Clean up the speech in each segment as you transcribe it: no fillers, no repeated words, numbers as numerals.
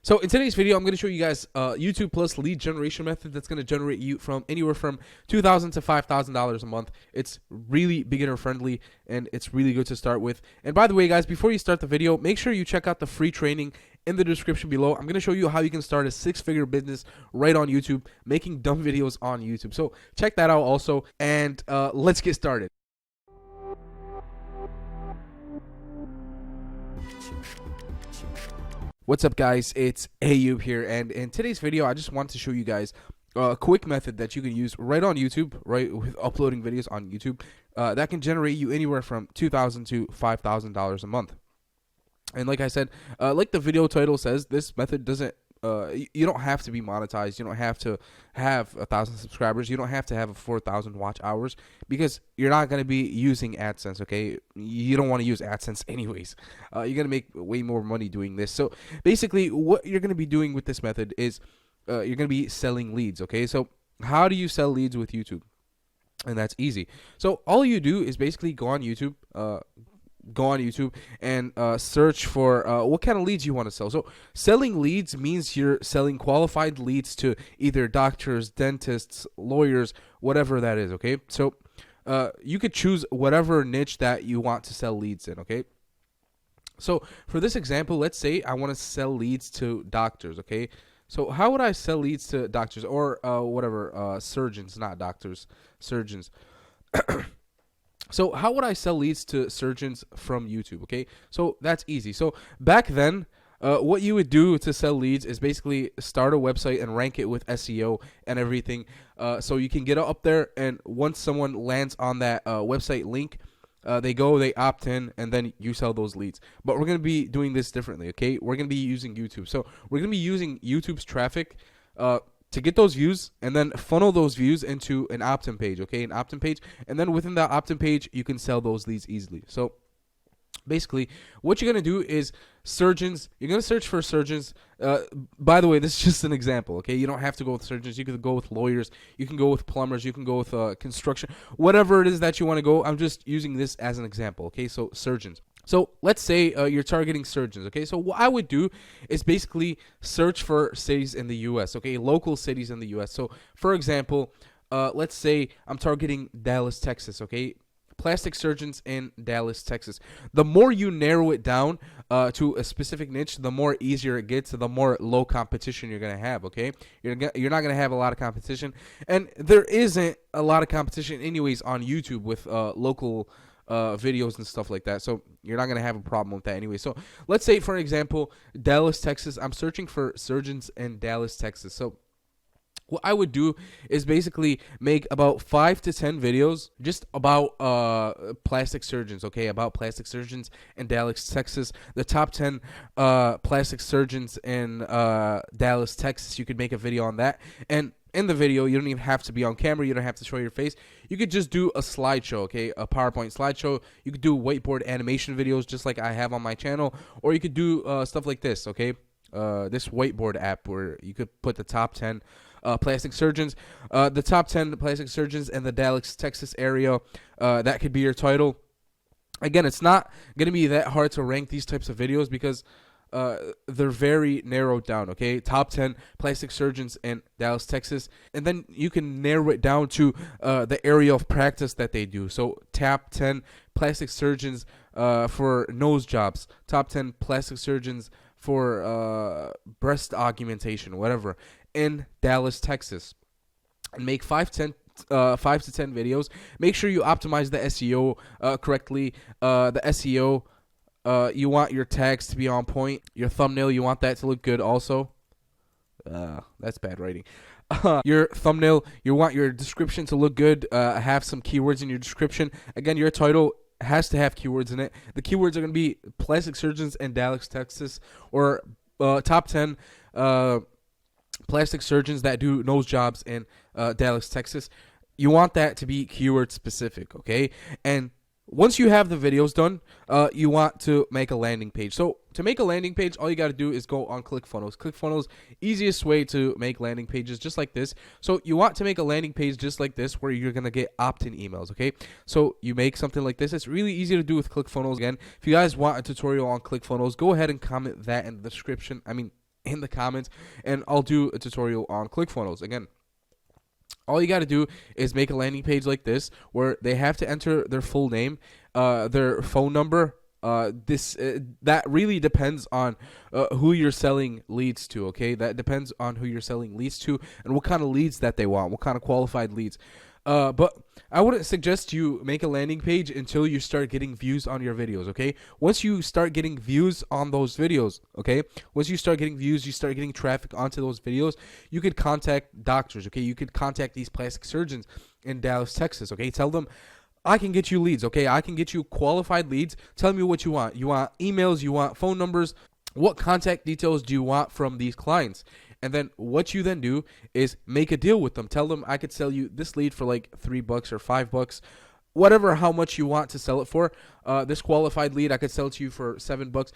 So in today's video, I'm going to show you guys YouTube Plus lead generation method that's going to generate you from anywhere from $2,000 to $5,000 a month. It's really beginner friendly and it's really good to start with. And by the way, guys, before you start the video, make sure you check out the free training in the description below. I'm going to show you how you can start a 6-figure business right on YouTube, making dumb videos on YouTube. So check that out also, and let's get started. What's up, guys? It's Ayub here, and in today's video I just want to show you guys a quick method that you can use right on YouTube, right, with uploading videos on YouTube, that can generate you anywhere from $2,000 to $5,000 a month. And like I said, like the video title says, this method doesn't you don't have to be monetized. You don't have to have 1,000 subscribers. You don't have to have 4,000 watch hours, because you're not going to be using AdSense, okay? You don't want to use AdSense anyways. You're going to make way more money doing this. So basically what you're going to be doing with this method is you're going to be selling leads, okay? So how do you sell leads with YouTube? And that's easy. So all you do is basically go on YouTube, and search for what kind of leads you want to sell. So selling leads means you're selling qualified leads to either doctors, dentists, lawyers, whatever that is, okay? So you could choose whatever niche that you want to sell leads in, okay? So for this example, let's say I want to sell leads to doctors, okay? So how would I sell leads to doctors or surgeons, not doctors, surgeons? So how would I sell leads to surgeons from YouTube? Okay, so that's easy. So back then, what you would do to sell leads is basically start a website and rank it with SEO and everything, so you can get up there, and once someone lands on that website link, they opt in, and then you sell those leads. But we're going to be doing this differently, okay? We're going to be using YouTube. So we're going to be using YouTube's traffic to get those views, and then funnel those views into an opt-in page, okay? An opt-in page, and then within that opt-in page, you can sell those leads easily. So basically, what you're going to do is surgeons. You're going to search for surgeons. By the way, this is just an example, okay? You don't have to go with surgeons. You can go with lawyers. You can go with plumbers. You can go with construction. Whatever it is that you want to go, I'm just using this as an example, okay? So surgeons. So let's say you're targeting surgeons, okay? So what I would do is basically search for cities in the U.S., okay? Local cities in the U.S. So, for example, let's say I'm targeting Dallas, Texas, okay? Plastic surgeons in Dallas, Texas. The more you narrow it down to a specific niche, the more easier it gets, the more low competition you're going to have, okay? You're not going to have a lot of competition. And there isn't a lot of competition anyways on YouTube with local videos and stuff like that, so you're not gonna have a problem with that anyway. So let's say, for example, Dallas, Texas. I'm searching for surgeons in Dallas, Texas. So what I would do is basically make about 5 to 10 videos just about plastic surgeons, okay? About plastic surgeons in Dallas, Texas. The top 10 plastic surgeons in Dallas, Texas. You could make a video on that, and in the video, you don't even have to be on camera. You don't have to show your face. You could just do a slideshow, okay? A PowerPoint slideshow. You could do whiteboard animation videos just like I have on my channel, or you could do stuff like this, okay? This whiteboard app where you could put the top 10 plastic surgeons, the top 10 plastic surgeons in the Dallas, Texas area. That could be your title. Again, it's not going to be that hard to rank these types of videos because they're very narrowed down, okay? Top 10 plastic surgeons in Dallas, Texas, and then you can narrow it down to the area of practice that they do. So top 10 plastic surgeons for nose jobs, top 10 plastic surgeons for breast augmentation, whatever, in Dallas, Texas, and make 5 to 10 videos. Make sure you optimize the SEO correctly. The SEO, you want your tags to be on point. Your thumbnail, you want that to look good also. That's bad writing. Your thumbnail, you want your description to look good. Have some keywords in your description. Again, your title has to have keywords in it. The keywords are going to be plastic surgeons in Dallas, Texas, or top 10 plastic surgeons that do nose jobs in Dallas, Texas. You want that to be keyword specific, okay? And once you have the videos done, you want to make a landing page. So to make a landing page, all you got to do is go on ClickFunnels. ClickFunnels, easiest way to make landing pages just like this. So you want to make a landing page just like this where you're going to get opt-in emails, okay? So you make something like this. It's really easy to do with ClickFunnels. Again, if you guys want a tutorial on ClickFunnels, go ahead and comment that in the description. in the comments, and I'll do a tutorial on ClickFunnels. Again, all you got to do is make a landing page like this where they have to enter their full name, their phone number. That really depends on who you're selling leads to. Okay, that depends on who you're selling leads to and what kind of leads that they want, what kind of qualified leads. But I wouldn't suggest you make a landing page until you start getting views on your videos, okay? Once you start getting views on those videos, okay? Once you start getting views, you start getting traffic onto those videos, you could contact doctors, okay? You could contact these plastic surgeons in Dallas, Texas, okay? Tell them, I can get you leads, okay? I can get you qualified leads. Tell me what you want. You want emails, you want phone numbers. What contact details do you want from these clients? And then what you then do is make a deal with them. Tell them I could sell you this lead for like $3 or $5, whatever, how much you want to sell it for. This qualified lead I could sell to you for $7.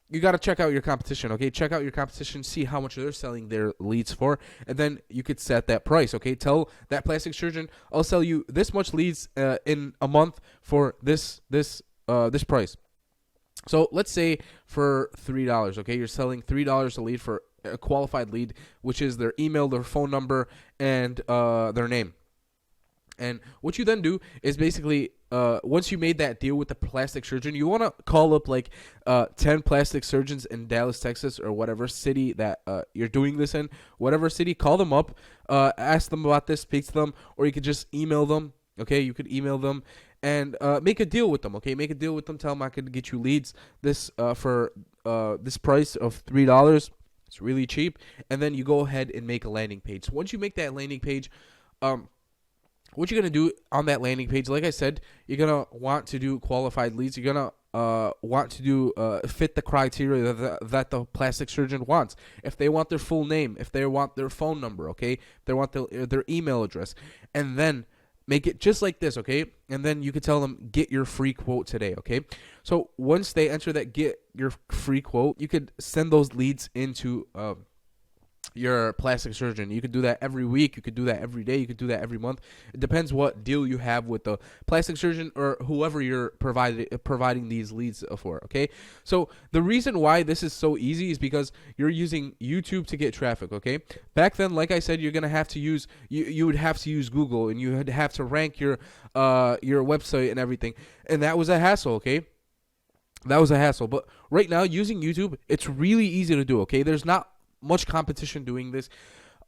You got to check out your competition, okay? Check out your competition, see how much they're selling their leads for, and then you could set that price, okay? Tell that plastic surgeon, I'll sell you this much leads in a month for this price. So let's say for $3, okay? You're selling $3 a lead for a qualified lead, which is their email, their phone number, and their name. And what you then do is basically, once you made that deal with the plastic surgeon, you want to call up like 10 plastic surgeons in Dallas, Texas, or whatever city that you're doing this in. Whatever city, call them up, ask them about this, speak to them, or you could just email them. Okay, you could email them and make a deal with them. Okay, make a deal with them. Tell them I could get you leads for this price of $3. It's really cheap. And then you go ahead and make a landing page. So once you make that landing page, what you're going to do on that landing page, like I said, you're going to want to do qualified leads. You're going to want to do fit the criteria that the plastic surgeon wants. If they want their full name, if they want their phone number, okay, if they want their email address, and then make it just like this, okay? And then you could tell them, get your free quote today, okay? So once they enter that get your free quote, you could send those leads into your plastic surgeon. You could do that every week. You could do that every day. You could do that every month. It depends what deal you have with the plastic surgeon or whoever you're providing these leads for, okay? So the reason why this is so easy is because you're using YouTube to get traffic, okay? Back then, like I said, you're going to have to use, you would have to use Google, and you would have to rank your website and everything. And that was a hassle, okay? That was a hassle. But right now, using YouTube, it's really easy to do, okay? There's not much competition doing this.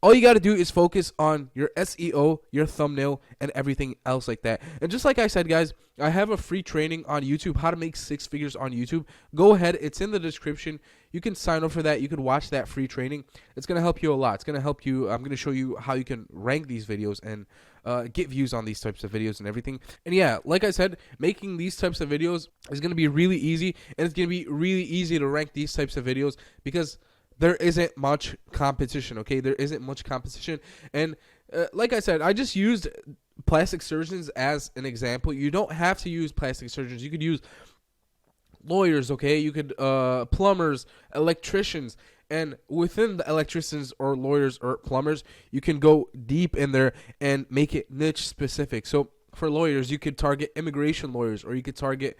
All you got to do is focus on your SEO, your thumbnail, and everything else like that. And just like I said, guys, I have a free training on YouTube, how to make 6 figures on YouTube. Go ahead. It's in the description. You can sign up for that. You can watch that free training. It's going to help you a lot. It's going to help you. I'm going to show you how you can rank these videos and get views on these types of videos and everything. And yeah, like I said, making these types of videos is going to be really easy. And it's going to be really easy to rank these types of videos because there isn't much competition, okay? There isn't much competition. And like I said, I just used plastic surgeons as an example. You don't have to use plastic surgeons. You could use lawyers, okay? You could plumbers, electricians. And within the electricians or lawyers or plumbers, you can go deep in there and make it niche specific. So for lawyers, you could target immigration lawyers, or you could target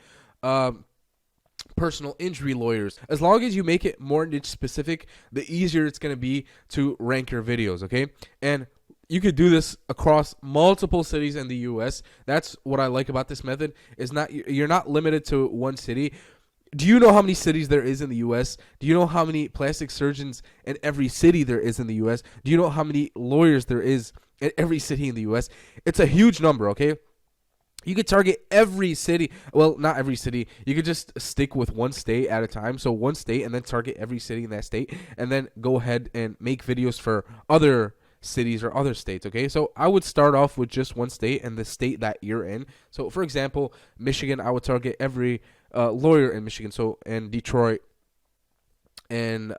personal injury lawyers. As long as you make it more niche specific, the easier it's going to be to rank your videos, okay? And you could do this across multiple cities in the US. That's what I like about this method, is you're not limited to one city. Do you know how many cities there is in the US? Do you know how many plastic surgeons in every city there is in the US? Do you know how many lawyers there is in every city in the US? It's a huge number, okay? You could target every city. Well, not every city. You could just stick with one state at a time. So one state, and then target every city in that state, and then go ahead and make videos for other cities or other states, okay? So I would start off with just one state and the state that you're in. So for example, Michigan, I would target every lawyer in Michigan. So in Detroit, and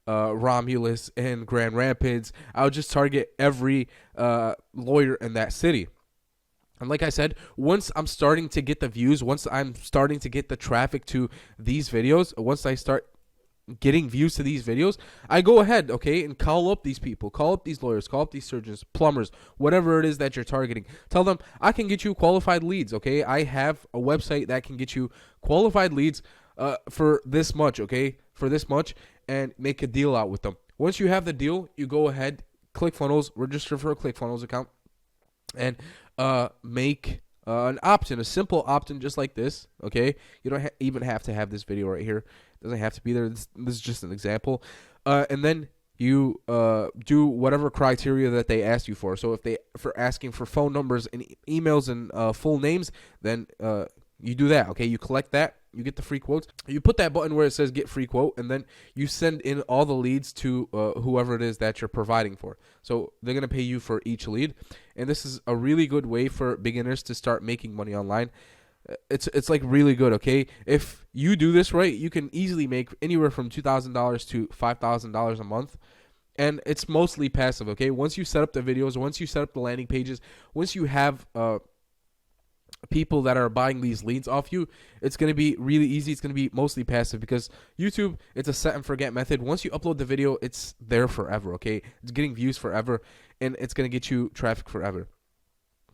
Romulus, and Grand Rapids, I would just target every lawyer in that city. And like I said, once I'm starting to get the views, once I'm starting to get the traffic to these videos, once I start getting views to these videos, I go ahead, okay, and call up these people, call up these lawyers, call up these surgeons, plumbers, whatever it is that you're targeting. Tell them, I can get you qualified leads, okay? I have a website that can get you qualified leads for this much, okay, for this much, and make a deal out with them. Once you have the deal, you go ahead, ClickFunnels, register for a ClickFunnels account, and make an opt-in, a simple opt-in just like this, okay? You don't even have to have this video right here. It doesn't have to be there. This is just an example. And then you do whatever criteria that they ask you for. So if they for asking for phone numbers and emails and full names, then you do that, okay? You collect that. You get the free quotes. You put that button where it says get free quote, and then you send in all the leads to whoever it is that you're providing for. So they're going to pay you for each lead. And this is a really good way for beginners to start making money online. It's like really good, okay? If you do this right, you can easily make anywhere from $2,000 to $5,000 a month. And it's mostly passive, okay? Once you set up the videos, once you set up the landing pages, once you have people that are buying these leads off you, it's going to be really easy. It's going to be mostly passive because YouTube, it's a set and forget method. Once you upload the video, it's there forever, okay? It's getting views forever, and it's going to get you traffic forever.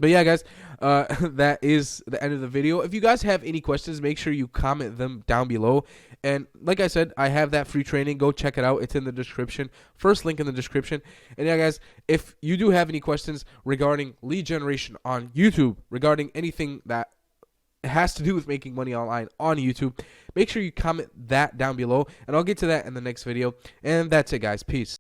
But yeah, guys, that is the end of the video. If you guys have any questions, make sure you comment them down below. And like I said, I have that free training. Go check it out. It's in the description. First link in the description. And yeah, guys, if you do have any questions regarding lead generation on YouTube, regarding anything that has to do with making money online on YouTube, make sure you comment that down below. And I'll get to that in the next video. And that's it, guys. Peace.